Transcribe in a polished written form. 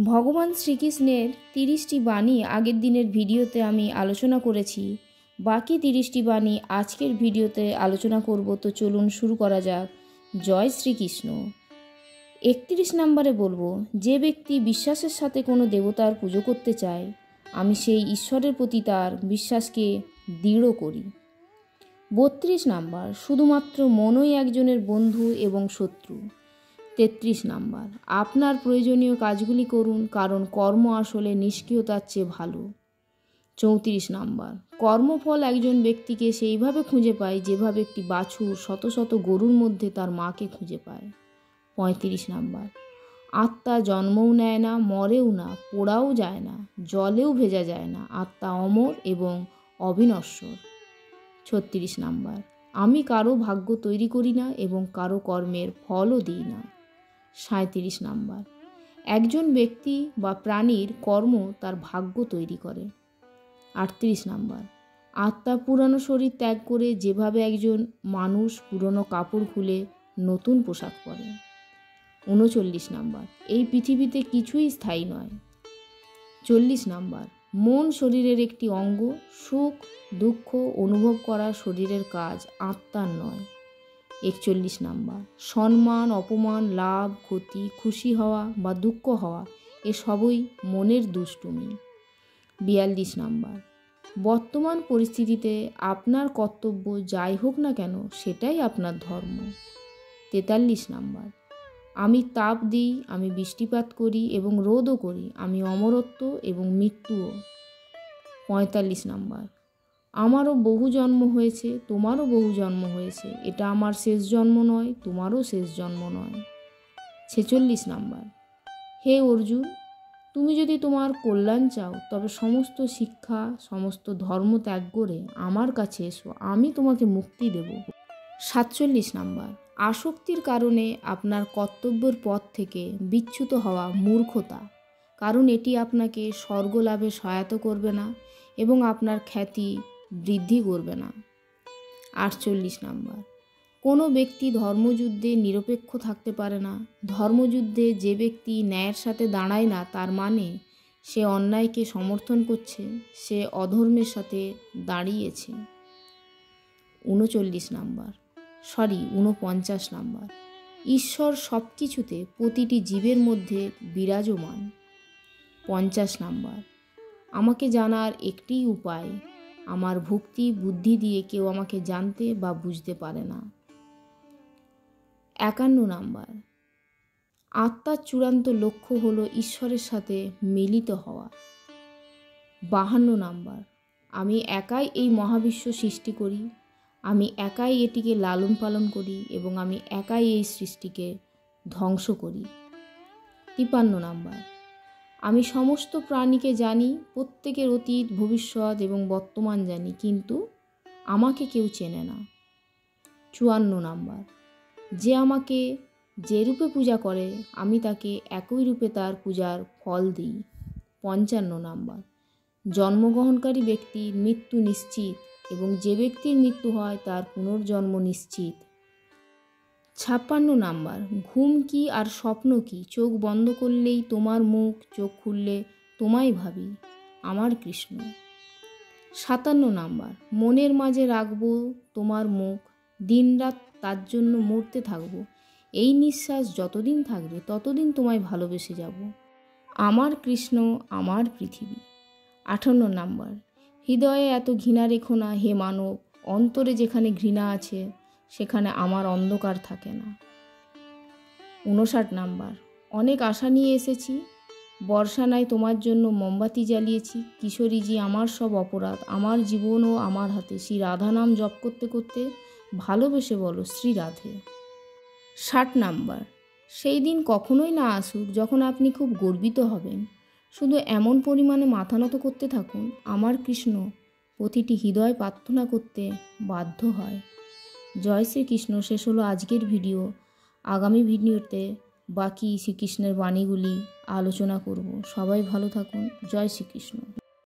ভগবান শ্রীকৃষ্ণের 30টি বাণী আগের দিনের ভিডিওতে আমি আলোচনা করেছি। বাকি 30টি বাণী আজকের ভিডিওতে আলোচনা করব। তো চলুন শুরু করা যাক। জয় শ্রীকৃষ্ণ। 31 নম্বরে বলবো, যে ব্যক্তি বিশ্বাসের সাথে কোনো দেবতার পুজো করতে চায়, আমি সেই ঈশ্বরের প্রতি তার বিশ্বাসকে দৃঢ় করি। 32 নাম্বার, শুধুমাত্র মনই একজনের বন্ধু এবং শত্রু। 33 নাম্বার, আপনার প্রয়োজনীয় কাজগুলি করুন, কারণ কর্ম আসলে নিষ্ক্রিয়তার চেয়ে ভালো। 34 নাম্বার, কর্মফল একজন ব্যক্তিকে সেইভাবে খুঁজে পায় যেভাবে একটি বাছুর শত শত গরুর মধ্যে তার মাকে খুঁজে পায়। 35 নাম্বার, আত্মা জন্মও নেয় না, মরেও না, পোড়াও যায় না, জলেও ভেজা যায় না, আত্মা অমর এবং অবিনশ্বর। 36 নাম্বার, আমি কারো ভাগ্য তৈরি করি না এবং কারো কর্মের ফলও দিই না। 37 নাম্বার, একজন ব্যক্তি বা প্রাণীর কর্ম তার ভাগ্য তৈরি করে। 38 নাম্বার, আত্মা পুরানো শরীর ত্যাগ করে যেভাবে একজন মানুষ পুরনো কাপড় খুলে নতুন পোশাক পরে। 39 নাম্বার, এই পৃথিবীতে কিছুই স্থায়ী নয়। 40 নাম্বার, মন শরীরের একটি অঙ্গ, সুখ দুঃখ অনুভব করা শরীরের কাজ, আত্মার নয়। 41 নাম্বার, সম্মান অপমান লাভ ক্ষতি খুশি হওয়া বা দুঃখ হওয়া এসবই মনের দুষ্টুমি। 42 নাম্বার, বর্তমান পরিস্থিতিতে আপনার কর্তব্য যাই হোক না কেন সেটাই আপনার ধর্ম। 43 নাম্বার, আমি তাপ দিই, আমি বৃষ্টিপাত করি এবং রোদও করি, আমি অমরত্ব এবং মৃত্যুও। 45 নাম্বার, আমারও বহু জন্ম হয়েছে, তোমারও বহু জন্ম হয়েছে, এটা আমার শেষ জন্ম নয়, তোমারও শেষ জন্ম নয়। 46 নাম্বার, হে অর্জুন, তুমি যদি তোমার কল্যাণ চাও তবে সমস্ত শিক্ষা সমস্ত ধর্ম ত্যাগ করে আমার কাছে এসো, আমি তোমাকে মুক্তি দেব। 47 নাম্বার, আসক্তির কারণে আপনার কর্তব্যের পথ থেকে বিচ্যুত হওয়া মূর্খতা, কারণ এটি আপনাকে স্বর্গ লাভে সহায়তা করবে না এবং আপনার খ্যাতি বৃদ্ধি করবে না। 48 নাম্বার, কোনো ব্যক্তি ধর্মযুদ্ধে নিরপেক্ষ থাকতে পারে না। ধর্মযুদ্ধে যে ব্যক্তি ন্যায়ের সাথে দাঁড়ায় না তার মানে সে অন্যায়কে সমর্থন করছে, সে অধর্মের সাথে দাঁড়িয়েছে। 49 নাম্বার, ঈশ্বর সব কিছুতে প্রতিটি জীবের মধ্যে বিরাজমান। 50 নাম্বার, আমাকে জানার একটিই উপায়, আমার ভক্তি বুদ্ধি দিয়ে কেউ আমাকে জানতে বা বুঝতে পারে না। 51 নাম্বার, আত্মার চূড়ান্ত লক্ষ্য হলো ঈশ্বরের সাথে মিলিত হওয়া। 52 নাম্বার, আমি একাই এই মহাবিশ্ব সৃষ্টি করি, আমি একাই এটিকে লালন পালন করি এবং আমি একাই এই সৃষ্টিকে ধ্বংস করি। 53 নাম্বার, আমি সমস্ত প্রাণীকে জানি, প্রত্যেকের অতীত ভবিষ্যৎ এবং বর্তমান জানি, কিন্তু আমাকে কেউ চেনে না। 54 নাম্বার, যে আমাকে যে রূপে পূজা করে আমি তাকে একই রূপে তার পূজার ফল দিই। 55 নাম্বার, জন্মগ্রহণকারী ব্যক্তির মৃত্যু নিশ্চিত এবং যে ব্যক্তির মৃত্যু হয় তার পুনর্জন্ম নিশ্চিত। 56 নাম্বার, ঘুম কি আর স্বপ্ন কি, চোখ বন্ধ করলেই তোমার মুখ, চোখ খুললে তোমায় ভাবি, আমার কৃষ্ণ। 57 নাম্বার, মনের মাঝে রাখবো তোমার মুখ, দিনরাত তার জন্য মরতে থাকবো, এই নিঃশ্বাস যতদিন থাকবে ততদিন তোমায় ভালোবেসে যাব, আমার কৃষ্ণ আমার পৃথিবী। 58 নাম্বার, হৃদয়ে এত ঘৃণা রেখো না হে মানব, অন্তরে যেখানে ঘৃণা আছে সেখানে আমার অন্ধকার থাকে না। 59 নাম্বার, অনেক আশা নিয়ে এসেছি, বর্ষা নাই তোমার জন্য মোমবাতি জ্বালিয়েছি, কিশোরীজি আমার সব অপরাধ, আমার জীবন ও আমার হাতে, শ্রী রাধা নাম জপ করতে করতে ভালোবেসে বলো শ্রী রাধে। 60 নাম্বার, সেই দিন কখনোই না আসুক যখন আপনি খুব গর্বিত হবেন, শুধু এমন পরিমাণে মাথা নত করতে থাকুন আমার কৃষ্ণ প্রতিটি হৃদয় প্রার্থনা করতে বাধ্য হয়। জয় শ্রীকৃষ্ণ। শেষ হলো আজকের ভিডিও। আগামী ভিডিওতে বাকি শ্রীকৃষ্ণের বাণীগুলি আলোচনা করব। সবাই ভালো থাকুন। জয় শ্রীকৃষ্ণ।